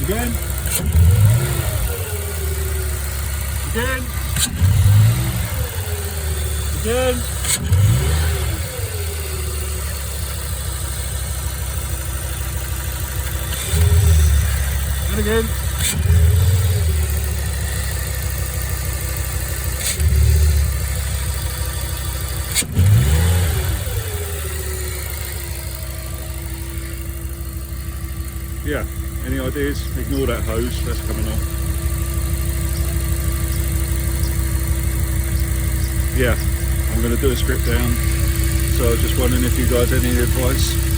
Again. Again. Again. And again. Yeah, any ideas? Ignore that hose, that's coming off. Yeah, I'm going to do a strip down, so I was just wondering if you guys had any advice.